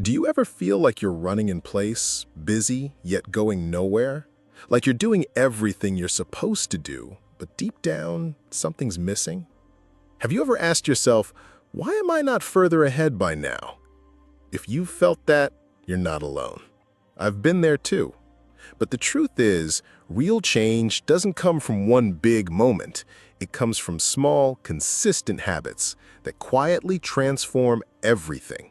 Do you ever feel like you're running in place, busy, yet going nowhere? Like you're doing everything you're supposed to do, but deep down, something's missing? Have you ever asked yourself, why am I not further ahead by now? If you've felt that, you're not alone. I've been there too. But the truth is, real change doesn't come from one big moment. It comes from small, consistent habits that quietly transform everything.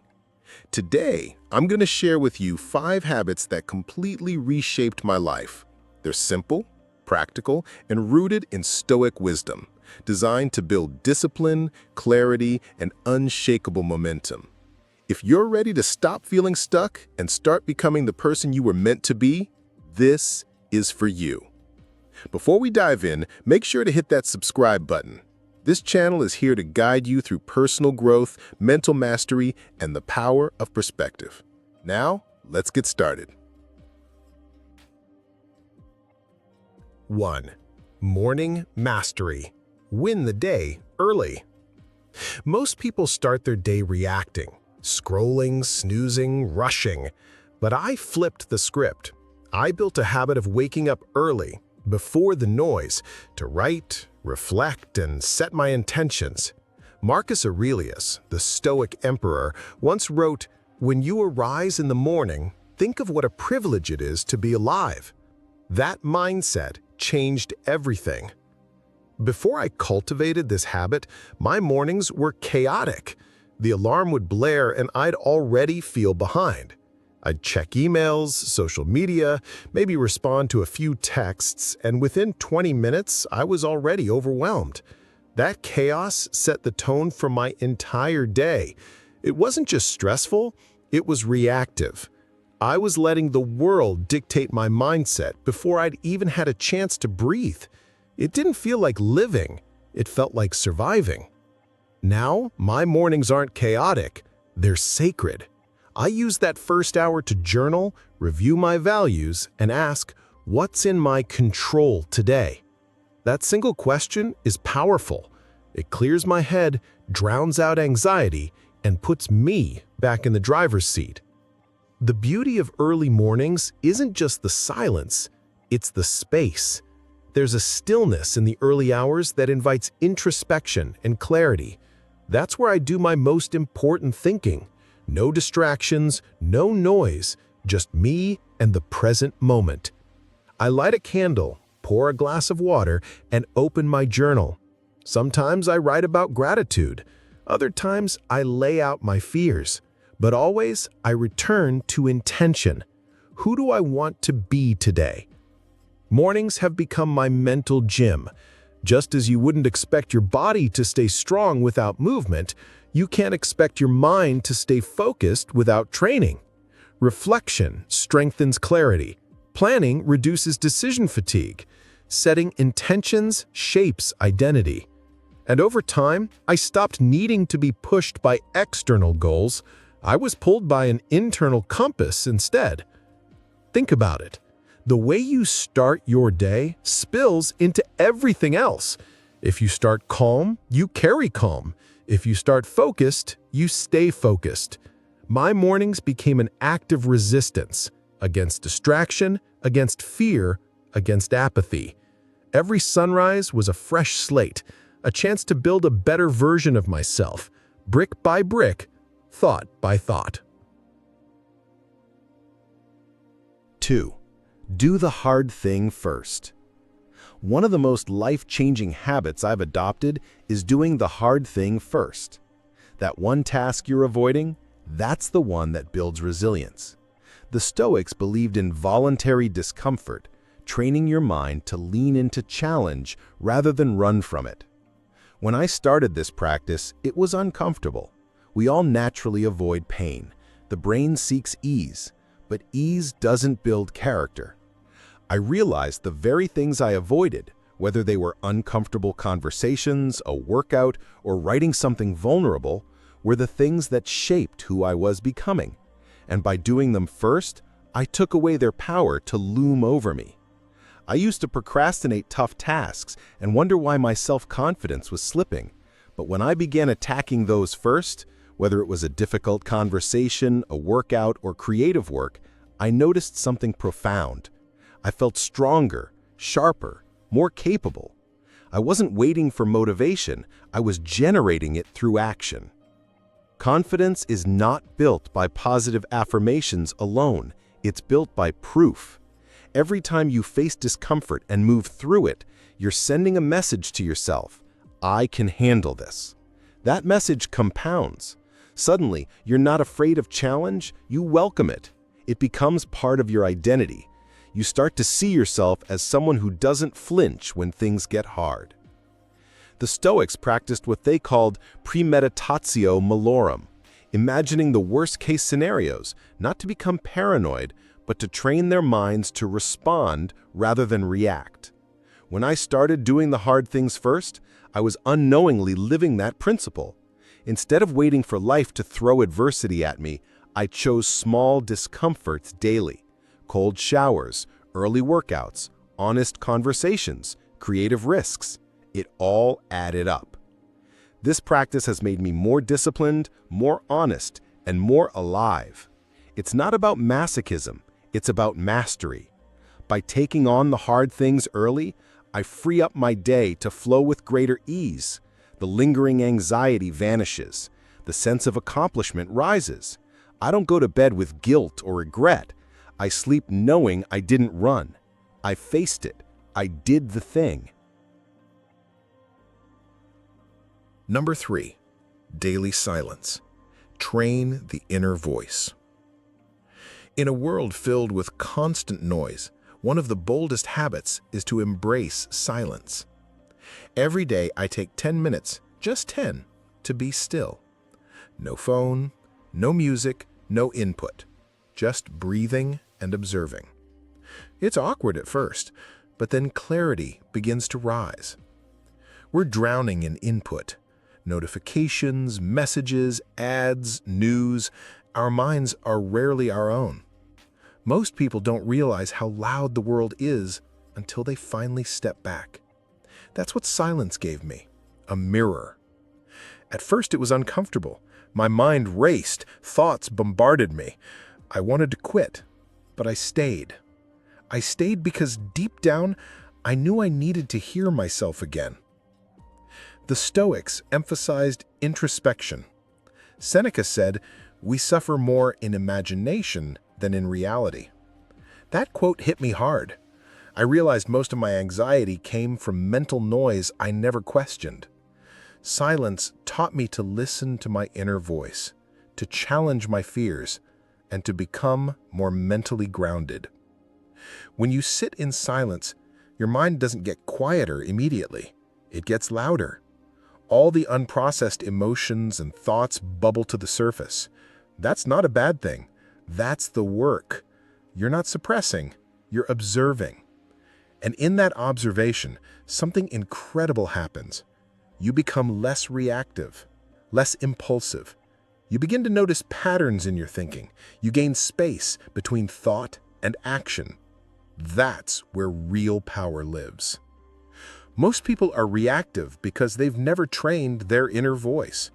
Today, I'm going to share with you 5 habits that completely reshaped my life. They're simple, practical, and rooted in Stoic wisdom, designed to build discipline, clarity, and unshakable momentum. If you're ready to stop feeling stuck and start becoming the person you were meant to be, this is for you. Before we dive in, make sure to hit that subscribe button. This channel is here to guide you through personal growth, mental mastery, and the power of perspective. Now, let's get started. 1. Morning mastery. Win the day early. Most people start their day reacting, scrolling, snoozing, rushing. But I flipped the script. I built a habit of waking up early, before the noise, to write, reflect, and set my intentions. Marcus Aurelius, the Stoic emperor, once wrote, "When you arise in the morning, think of what a privilege it is to be alive." That mindset changed everything. Before I cultivated this habit, my mornings were chaotic. The alarm would blare and I'd already feel behind. I'd check emails, social media, maybe respond to a few texts, and within 20 minutes, I was already overwhelmed. That chaos set the tone for my entire day. It wasn't just stressful, it was reactive. I was letting the world dictate my mindset before I'd even had a chance to breathe. It didn't feel like living, it felt like surviving. Now, my mornings aren't chaotic, they're sacred. I use that first hour to journal, review my values, and ask, what's in my control today? That single question is powerful. It clears my head, drowns out anxiety, and puts me back in the driver's seat. The beauty of early mornings isn't just the silence, it's the space. There's a stillness in the early hours that invites introspection and clarity. That's where I do my most important thinking. No distractions, no noise, just me and the present moment. I light a candle, pour a glass of water, and open my journal. Sometimes I write about gratitude. Other times I lay out my fears. But always I return to intention. Who do I want to be today? Mornings have become my mental gym. Just as you wouldn't expect your body to stay strong without movement, you can't expect your mind to stay focused without training. Reflection strengthens clarity. Planning reduces decision fatigue. Setting intentions shapes identity. And over time, I stopped needing to be pushed by external goals. I was pulled by an internal compass instead. Think about it. The way you start your day spills into everything else. If you start calm, you carry calm. If you start focused, you stay focused. My mornings became an active resistance against distraction, against fear, against apathy. Every sunrise was a fresh slate, a chance to build a better version of myself, brick by brick, thought by thought. 2. Do the hard thing first. One of the most life-changing habits I've adopted is doing the hard thing first. That one task you're avoiding, that's the one that builds resilience. The Stoics believed in voluntary discomfort, training your mind to lean into challenge rather than run from it. When I started this practice, it was uncomfortable. We all naturally avoid pain. The brain seeks ease, but ease doesn't build character. I realized the very things I avoided, whether they were uncomfortable conversations, a workout, or writing something vulnerable, were the things that shaped who I was becoming. And by doing them first, I took away their power to loom over me. I used to procrastinate tough tasks and wonder why my self-confidence was slipping. But when I began attacking those first, Whether it was a difficult conversation, a workout, or creative work, I noticed something profound. I felt stronger, sharper, more capable. I wasn't waiting for motivation, I was generating it through action. Confidence is not built by positive affirmations alone, it's built by proof. Every time you face discomfort and move through it, you're sending a message to yourself, I can handle this. That message compounds. Suddenly, you're not afraid of challenge, you welcome it. It becomes part of your identity. You start to see yourself as someone who doesn't flinch when things get hard. The Stoics practiced what they called premeditatio malorum, imagining the worst-case scenarios, not to become paranoid, but to train their minds to respond rather than react. When I started doing the hard things first, I was unknowingly living that principle. Instead of waiting for life to throw adversity at me, I chose small discomforts daily. Cold showers, early workouts, honest conversations, creative risks. It all added up. This practice has made me more disciplined, more honest, and more alive. It's not about masochism, it's about mastery. By taking on the hard things early, I free up my day to flow with greater ease. The lingering anxiety vanishes. The sense of accomplishment rises. I don't go to bed with guilt or regret. I sleep knowing I didn't run. I faced it. I did the thing. Number 3. Daily silence. Train the inner voice. In a world filled with constant noise, one of the boldest habits is to embrace silence. Every day I take 10 minutes, just 10, to be still. No phone, no music, no input. Just breathing and observing. It's awkward at first, but then clarity begins to rise. We're drowning in input. Notifications, messages, ads, news. Our minds are rarely our own. Most people don't realize how loud the world is until they finally step back. That's what silence gave me, a mirror. At first it was uncomfortable. My mind raced, thoughts bombarded me. I wanted to quit, but I stayed. I stayed because deep down, I knew I needed to hear myself again. The Stoics emphasized introspection. Seneca said, "We suffer more in imagination than in reality." That quote hit me hard. I realized most of my anxiety came from mental noise I never questioned. Silence taught me to listen to my inner voice, to challenge my fears, and to become more mentally grounded. When you sit in silence, your mind doesn't get quieter immediately. It gets louder. All the unprocessed emotions and thoughts bubble to the surface. That's not a bad thing. That's the work. You're not suppressing, you're observing. And in that observation, something incredible happens. You become less reactive, less impulsive. You begin to notice patterns in your thinking. You gain space between thought and action. That's where real power lives. Most people are reactive because they've never trained their inner voice.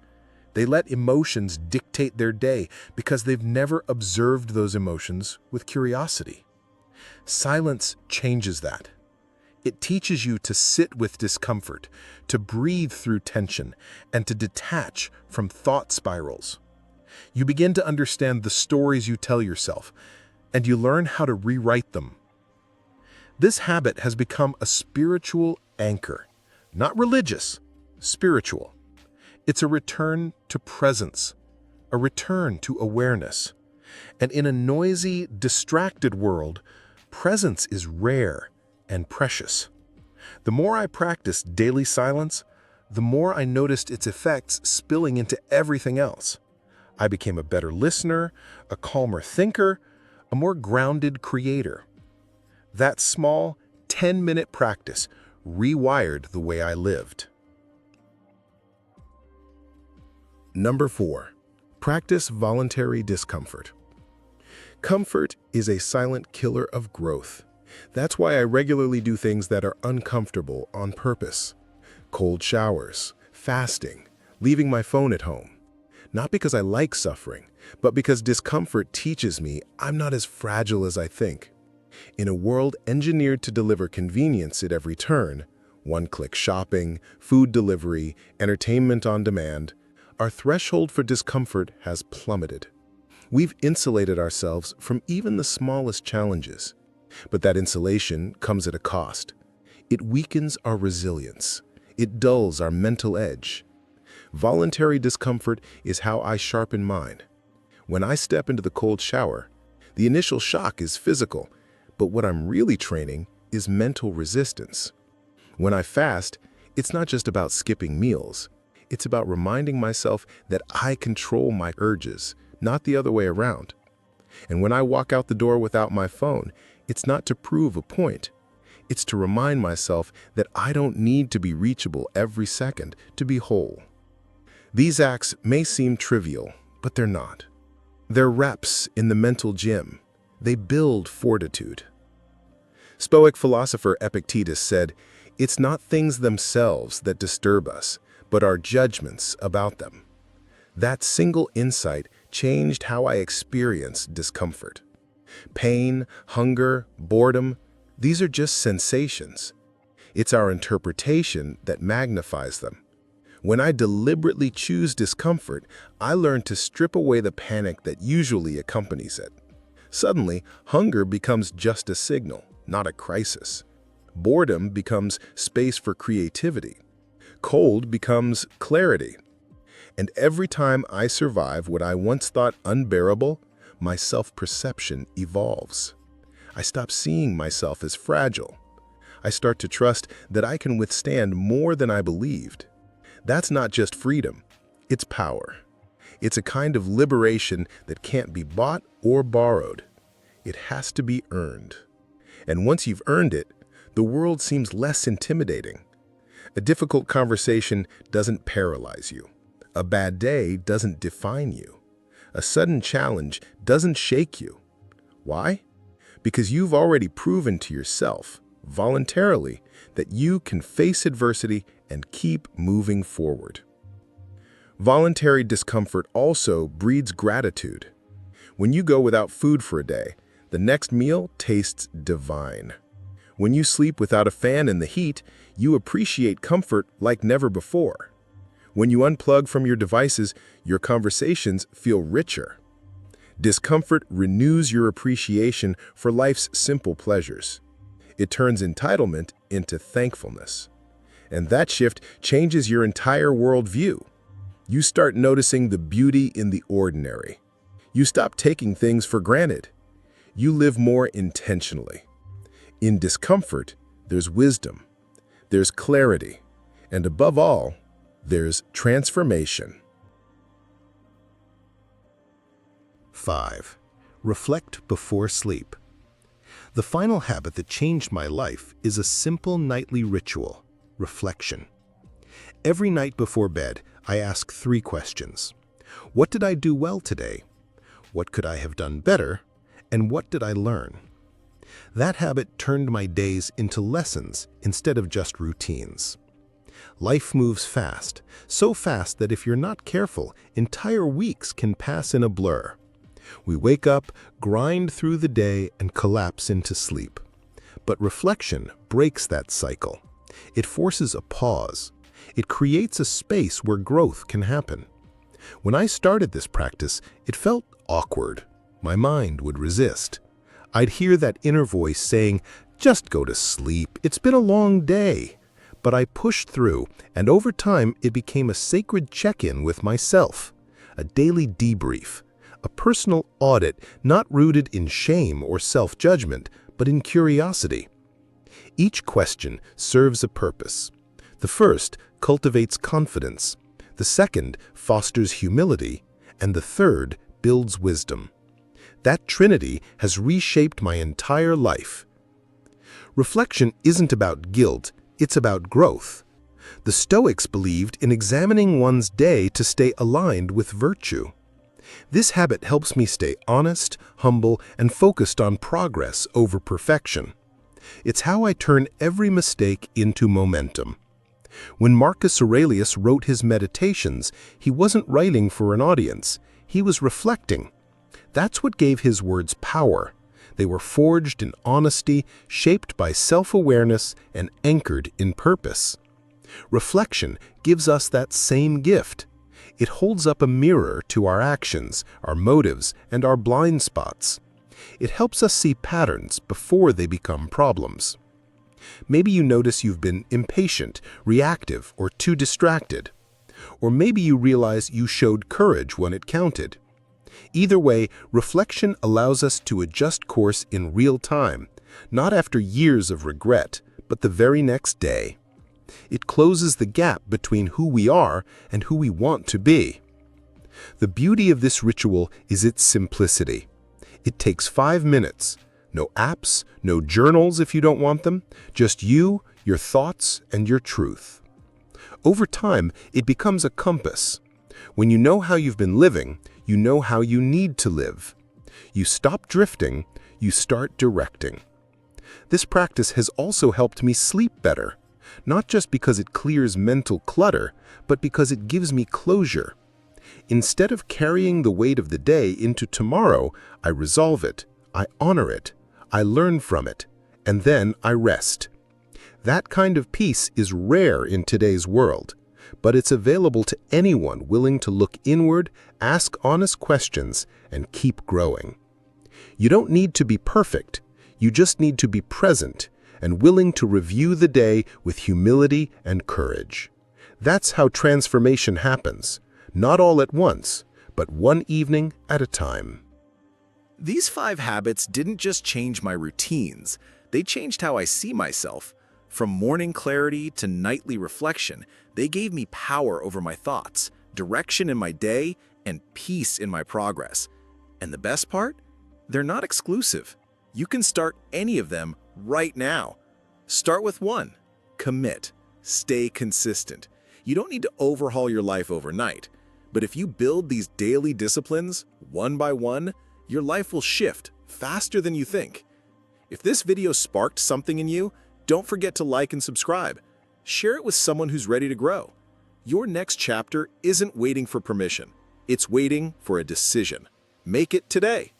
They let emotions dictate their day because they've never observed those emotions with curiosity. Silence changes that. It teaches you to sit with discomfort, to breathe through tension, and to detach from thought spirals. You begin to understand the stories you tell yourself, and you learn how to rewrite them. This habit has become a spiritual anchor, not religious, spiritual. It's a return to presence, a return to awareness. And in a noisy, distracted world, presence is rare and precious. The more I practiced daily silence, the more I noticed its effects spilling into everything else. I became a better listener, a calmer thinker, a more grounded creator. That small, 10-minute practice rewired the way I lived. Number 4. Practice voluntary discomfort. Comfort is a silent killer of growth. That's why I regularly do things that are uncomfortable on purpose. Cold showers, fasting, leaving my phone at home. Not because I like suffering, but because discomfort teaches me I'm not as fragile as I think. In a world engineered to deliver convenience at every turn, one-click shopping, food delivery, entertainment on demand, our threshold for discomfort has plummeted. We've insulated ourselves from even the smallest challenges. But that insulation comes at a cost. It weakens our resilience. It dulls our mental edge. Voluntary discomfort is how I sharpen mine. When I step into the cold shower, the initial shock is physical, but what I'm really training is mental resistance. When I fast, it's not just about skipping meals. It's about reminding myself that I control my urges, not the other way around. And when I walk out the door without my phone, it's not to prove a point. It's to remind myself that I don't need to be reachable every second to be whole. These acts may seem trivial, but they're not. They're reps in the mental gym. They build fortitude. Stoic philosopher Epictetus said, "It's not things themselves that disturb us, but our judgments about them." That single insight changed how I experience discomfort. Pain, hunger, boredom, these are just sensations. It's our interpretation that magnifies them. When I deliberately choose discomfort, I learn to strip away the panic that usually accompanies it. Suddenly, hunger becomes just a signal, not a crisis. Boredom becomes space for creativity. Cold becomes clarity. And every time I survive what I once thought unbearable, my self-perception evolves. I stop seeing myself as fragile. I start to trust that I can withstand more than I believed. That's not just freedom, it's power. It's a kind of liberation that can't be bought or borrowed. It has to be earned. And once you've earned it, the world seems less intimidating. A difficult conversation doesn't paralyze you. A bad day doesn't define you. A sudden challenge doesn't shake you. Why? Because you've already proven to yourself, voluntarily, that you can face adversity and keep moving forward. Voluntary discomfort also breeds gratitude. When you go without food for a day, the next meal tastes divine. When you sleep without a fan in the heat, you appreciate comfort like never before. When you unplug from your devices, your conversations feel richer. Discomfort renews your appreciation for life's simple pleasures. It turns entitlement into thankfulness. And that shift changes your entire worldview. You start noticing the beauty in the ordinary. You stop taking things for granted. You live more intentionally. In discomfort, there's wisdom, there's clarity, and above all, there's transformation. 5. Reflect before sleep. The final habit that changed my life is a simple nightly ritual: reflection. Every night before bed, I ask 3 questions. What did I do well today? What could I have done better? And what did I learn? That habit turned my days into lessons instead of just routines. Life moves fast, so fast that if you're not careful, entire weeks can pass in a blur. We wake up, grind through the day, and collapse into sleep. But reflection breaks that cycle. It forces a pause. It creates a space where growth can happen. When I started this practice, it felt awkward. My mind would resist. I'd hear that inner voice saying, "Just go to sleep, it's been a long day." But I pushed through, and over time it became a sacred check-in with myself, a daily debrief, a personal audit not rooted in shame or self-judgment, but in curiosity. Each question serves a purpose. The first cultivates confidence, the second fosters humility, and the third builds wisdom. That trinity has reshaped my entire life. Reflection isn't about guilt, it's about growth. The Stoics believed in examining one's day to stay aligned with virtue. This habit helps me stay honest, humble, and focused on progress over perfection. It's how I turn every mistake into momentum. When Marcus Aurelius wrote his Meditations, he wasn't writing for an audience. He was reflecting. That's what gave his words power. They were forged in honesty, shaped by self-awareness, and anchored in purpose. Reflection gives us that same gift. It holds up a mirror to our actions, our motives, and our blind spots. It helps us see patterns before they become problems. Maybe you notice you've been impatient, reactive, or too distracted. Or maybe you realize you showed courage when it counted. Either way, reflection allows us to adjust course in real time, not after years of regret, but the very next day. It closes the gap between who we are and who we want to be. The beauty of this ritual is its simplicity. It takes 5 minutes. No apps, no journals if you don't want them, just you, your thoughts, and your truth. Over time, it becomes a compass. When you know how you've been living, you know how you need to live. You stop drifting, you start directing. This practice has also helped me sleep better, not just because it clears mental clutter, but because it gives me closure. Instead of carrying the weight of the day into tomorrow, I resolve it, I honor it, I learn from it, and then I rest. That kind of peace is rare in today's world, but it's available to anyone willing to look inward, ask honest questions, and keep growing. You don't need to be perfect, you just need to be present and willing to review the day with humility and courage. That's how transformation happens, not all at once, but one evening at a time. These 5 habits didn't just change my routines, they changed how I see myself. From morning clarity to nightly reflection, they gave me power over my thoughts, direction in my day, and peace in my progress. And the best part? They're not exclusive. You can start any of them right now. Start with 1. Commit. Stay consistent. You don't need to overhaul your life overnight. But if you build these daily disciplines, one by one, your life will shift faster than you think. If this video sparked something in you, don't forget to like and subscribe. Share it with someone who's ready to grow. Your next chapter isn't waiting for permission. It's waiting for a decision. Make it today.